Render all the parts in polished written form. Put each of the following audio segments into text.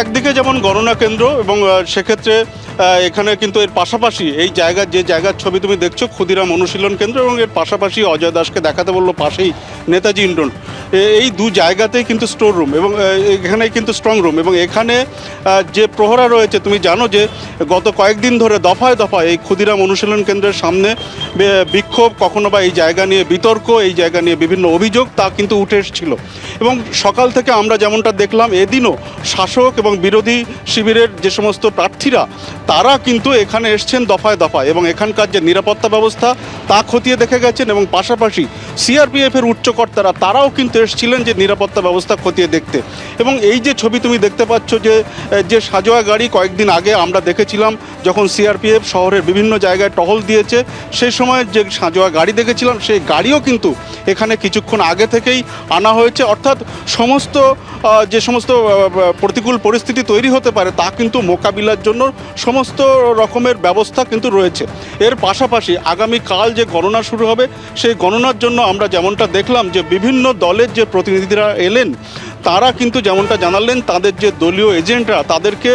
একদিকে যেমন গণনা কেন্দ্র এবং সেক্ষেত্রে এখানে কিন্তু এর পাশাপাশি এই যে জায়গার ছবি তুমি দেখছো ক্ষুদিরাম অনুশীলন কেন্দ্র এবং এর পাশাপাশি অজয় দাসকে দেখাতে বললো পাশেই নেতাজি ইন্ডোর, এই দু জায়গাতেই কিন্তু স্টোর রুম এবং এখানেই কিন্তু স্ট্রং রুম এবং এখানে যে প্রহরা রয়েছে তুমি জানো যে গত কয়েকদিন ধরে দফায় দফায় এই ক্ষুদিরাম অনুশীলন কেন্দ্রের সামনে বিক্ষোভ, কখনো বা এই জায়গা নিয়ে বিতর্ক, এই জায়গা নিয়ে বিভিন্ন অভিযোগ তা কিন্তু উঠে এসেছিল এবং সকাল থেকে আমরা যেমনটা দেখলাম এদিনও শাসক এবং বিরোধী শিবিরের যে সমস্ত প্রার্থীরা তারা কিন্তু এখানে এসছেন দফায় দফায় এবং এখানকার যে নিরাপত্তা ব্যবস্থা তা খতিয়ে দেখে গেছেন এবং পাশাপাশি সিআরপিএফের উচ্চকর্তারা তারাও কিন্তু এসেছিলেন যে নিরাপত্তা ব্যবস্থা খতিয়ে দেখতে এবং এই যে ছবি তুমি দেখতে পাচ্ছ যে সাজোয়া গাড়ি কয়েকদিন আগে আমরা দেখেছিলাম যখন সিআরপিএফ শহরের বিভিন্ন জায়গায় টহল দিয়েছে সেই সময় যে সাজোয়া গাড়ি দেখেছিলাম সেই গাড়িও কিন্তু এখানে কিছুক্ষণ আগে থেকেই আনা হয়েছে, অর্থাৎ যে সমস্ত প্রতিকূল পরিস্থিতি তৈরি হতে পারে তা কিন্তু মোকাবিলার জন্য সমস্ত রকমের ব্যবস্থা কিন্তু রয়েছে। এর পাশাপাশি আগামীকাল যে গণনা শুরু হবে সেই গণনার জন্য আমরা যেমনটা দেখলাম যে বিভিন্ন দলের যে প্রতিনিধিরা এলেন তারা কিন্তু যেমনটা জানালেন তাদের যে দলীয় এজেন্টরা তাদেরকে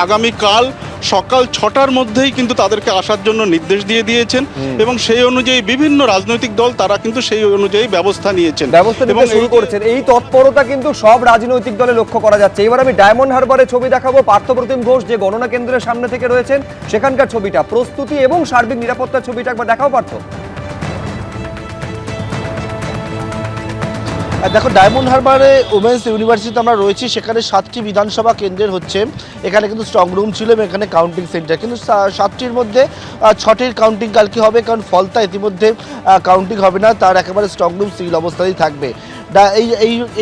আগামীকাল সকাল 6টার মধ্যেই কিন্তু তাদেরকে আসার জন্য নির্দেশ দিয়ে দিয়েছেন এবং সেই অনুযায়ী বিভিন্ন রাজনৈতিক দল তারা কিন্তু সেই অনুযায়ী ব্যবস্থা নিয়েছেন এবং শুরু করেছেন। এই তৎপরতা কিন্তু সব রাজনৈতিক দলে লক্ষ্য করা যাচ্ছে। এবার আমি ডায়মন্ড হারবারের ছবি দেখাবো। পার্থপ্রতিম ঘোষ যে গণনা কেন্দ্রের সামনে থেকে রয়েছেন সেখানকার ছবিটা, প্রস্তুতি এবং সার্বিক নিরাপত্তার ছবিটা একবার দেখাও পার্থ। দেখো, ডায়মন্ড হারবারে ওমেন্স ইউনিভার্সিটিতে আমরা রয়েছি, সেখানে 7টি বিধানসভা কেন্দ্রের হচ্ছে এখানে কিন্তু স্ট্রং রুম ছিল এবং এখানে কাউন্টিং সেন্টার, কিন্তু 7টির মধ্যে 6টির কাউন্টিং কালকে হবে, কারণ ফলতা ইতিমধ্যে কাউন্টিং হবে না, তার একেবারে স্ট্রং রুম সিল অবস্থাতেই থাকবে।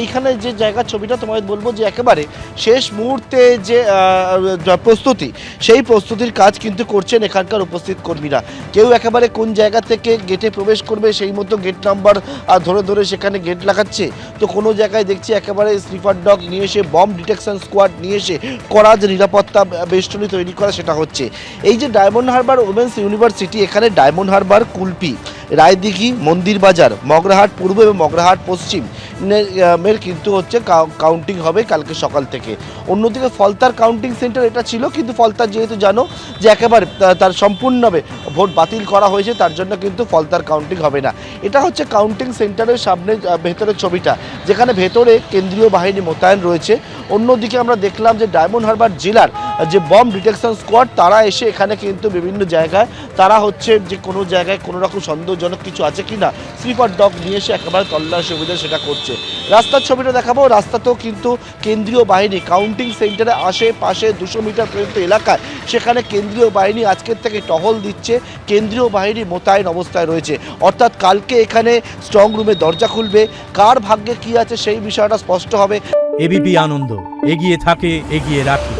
এইখানে যে জায়গার ছবিটা তোমায় বলবো যে একেবারে শেষ মুহূর্তে যে প্রস্তুতি, সেই প্রস্তুতির কাজ কিন্তু করছেন এখানকার উপস্থিত কর্মীরা। কেউ একেবারে কোন জায়গা থেকে গেটে প্রবেশ করবে সেই মতো গেট নাম্বার ধরে ধরে সেখানে গেট লাগাচ্ছে, তো কোনো জায়গায় দেখছি একেবারে স্লিপার ডগ নিয়ে এসে বম্ব ডিটেকশন স্কোয়াড নিয়ে এসে কড়া যে নিরাপত্তা বেষ্টনী তৈরি করা সেটা হচ্ছে। এই যে ডায়মন্ড হারবার ওমেন্স ইউনিভার্সিটি, এখানে ডায়মন্ড হারবার, কুলপি, রায়দিঘি, মন্দির বাজার, মগরাহাট পূর্ব এবং মগরাহাট পশ্চিম মের কিন্তু হচ্ছে কাউন্টিং হবে কালকে সকাল থেকে। অন্যদিকে ফলতার কাউন্টিং সেন্টার এটা ছিল, কিন্তু ফলতার যেহেতু জানো যে একেবারে তার সম্পূর্ণভাবে ভোট বাতিল করা হয়েছে, তার জন্য কিন্তু ফলতার কাউন্টিং হবে না। এটা হচ্ছে কাউন্টিং সেন্টারের সামনে ভেতরের ছবিটা, যেখানে ভেতরে কেন্দ্রীয় বাহিনী মোতায়েন রয়েছে। অন্যদিকে আমরা দেখলাম যে ডায়মন্ড হারবার জেলার যে বম্ব ডিটেকশন স্কোয়াড তারা এসে এখানে কিন্তু বিভিন্ন জায়গায় তারা হচ্ছে যে কোনো জায়গায় কোনো রকম সন্দেহজনক কিছু আছে কিনা স্লিপার ডগ নিয়ে এসে একেবারে তল্লাশি অভিযান সেটা করছে। রাস্তার ছবিটা দেখাবো। রাস্তাতেও কিন্তু কেন্দ্রীয় বাহিনী কাউন্টিং সেন্টারে আশেপাশে 200 মিটার পর্যন্ত এলাকায় সেখানে কেন্দ্রীয় বাহিনী আজকের থেকে টহল দিচ্ছে, কেন্দ্রীয় বাহিনী মোতায়েন অবস্থায় রয়েছে। অর্থাৎ কালকে এখানে স্ট্রং রুমে দরজা খুলবে, কার ভাগ্যে কি আছে সেই বিষয়টা স্পষ্ট হবে। এবিপি আনন্দ, এগিয়ে থাকে, এগিয়ে রাখে।